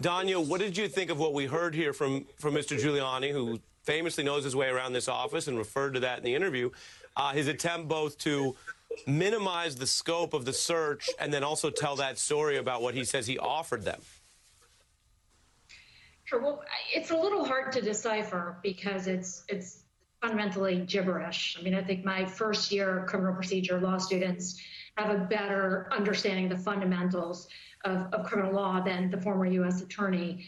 Danya, what did you think of what we heard here from Mr. Giuliani, who famously knows his way around this office and referred to that in the interview, his attempt both to minimize the scope of the search and then also tell that story about what he says he offered them? Sure. Well, it's a little hard to decipher because it's fundamentally gibberish. I mean, I think my first year criminal procedure law students have a better understanding of the fundamentals of criminal law than the former U.S. attorney.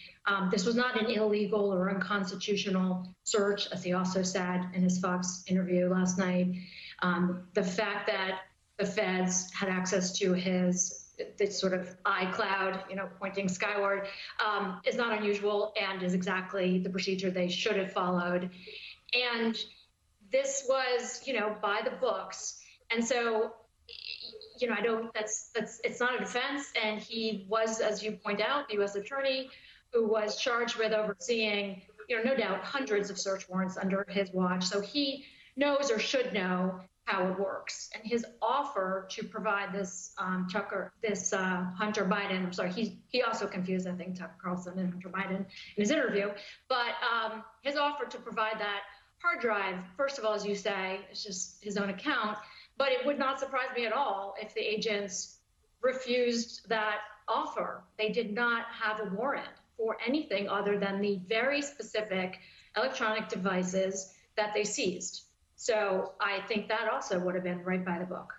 This was not an illegal or unconstitutional search, as he also said in his Fox interview last night. The fact that the feds had access to this sort of iCloud, pointing skyward, is not unusual and is exactly the procedure they should have followed. And this was, by the books. And so, it's not a defense. And he was, as you point out, the U.S. attorney who was charged with overseeing, no doubt hundreds of search warrants under his watch. So he knows or should know how it works. And his offer to provide this Hunter Biden, I'm sorry, he also confused, I think, Tucker Carlson and Hunter Biden in his interview. But his offer to provide that hard drive, first of all, as you say, it's just his own account. But it would not surprise me at all if the agents refused that offer. They did not have a warrant for anything other than the very specific electronic devices that they seized. So I think that also would have been right by the book.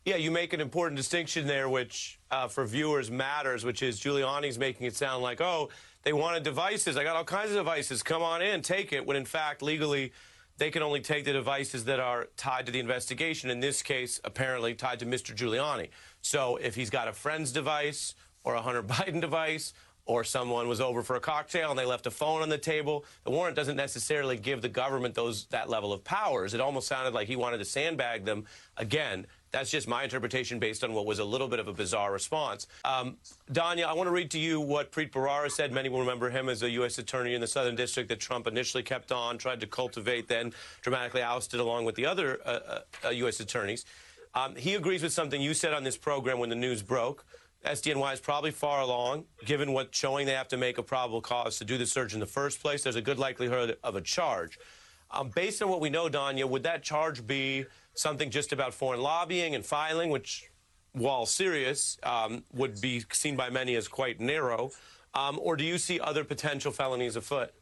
Yeah, you make an important distinction there, which for viewers matters, which is Giuliani's making it sound like, oh, they wanted devices. I got all kinds of devices. Come on in, take it. When in fact, legally, they can only take the devices that are tied to the investigation, in this case, apparently tied to Mr. Giuliani. So if he's got a friend's device or a Hunter Biden device or someone was over for a cocktail and they left a phone on the table, the warrant doesn't necessarily give the government that level of powers. It almost sounded like he wanted to sandbag them. Again, that's just my interpretation based on what was a little bit of a bizarre response. Danya, I want to read to you what Preet Bharara said. Many will remember him as a U.S. attorney in the Southern District that Trump initially kept on, tried to cultivate, then dramatically ousted along with the other U.S. attorneys. He agrees with something you said on this program when the news broke. SDNY is probably far along, given what showing they have to make a probable cause to do the search in the first place. There's a good likelihood of a charge. Based on what we know, Danya, would that charge be something just about foreign lobbying and filing, which, while serious, would be seen by many as quite narrow? Or do you see other potential felonies afoot?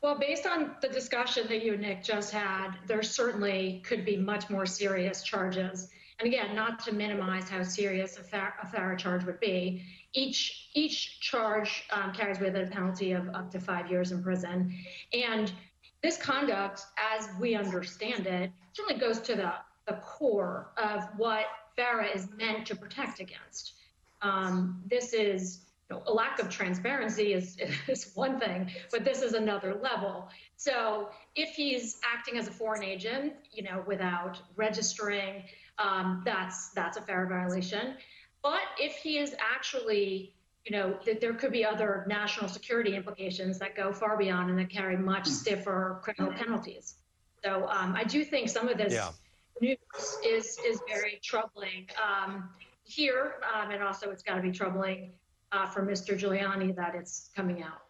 Well, based on the discussion that you and Nick just had, there certainly could be much more serious charges. And again, not to minimize how serious a FARA charge would be, each charge carries with it a penalty of up to 5 years in prison. And this conduct, as we understand it, certainly goes to the core of what FARA is meant to protect against. This is, a lack of transparency is one thing, but this is another level. So if he's acting as a foreign agent, without registering, that's a FARA violation. But if he is actually, there could be other national security implications that go far beyond and that carry much stiffer criminal penalties. So I do think some of this news is very troubling here, and also it's got to be troubling for Mr. Giuliani that it's coming out.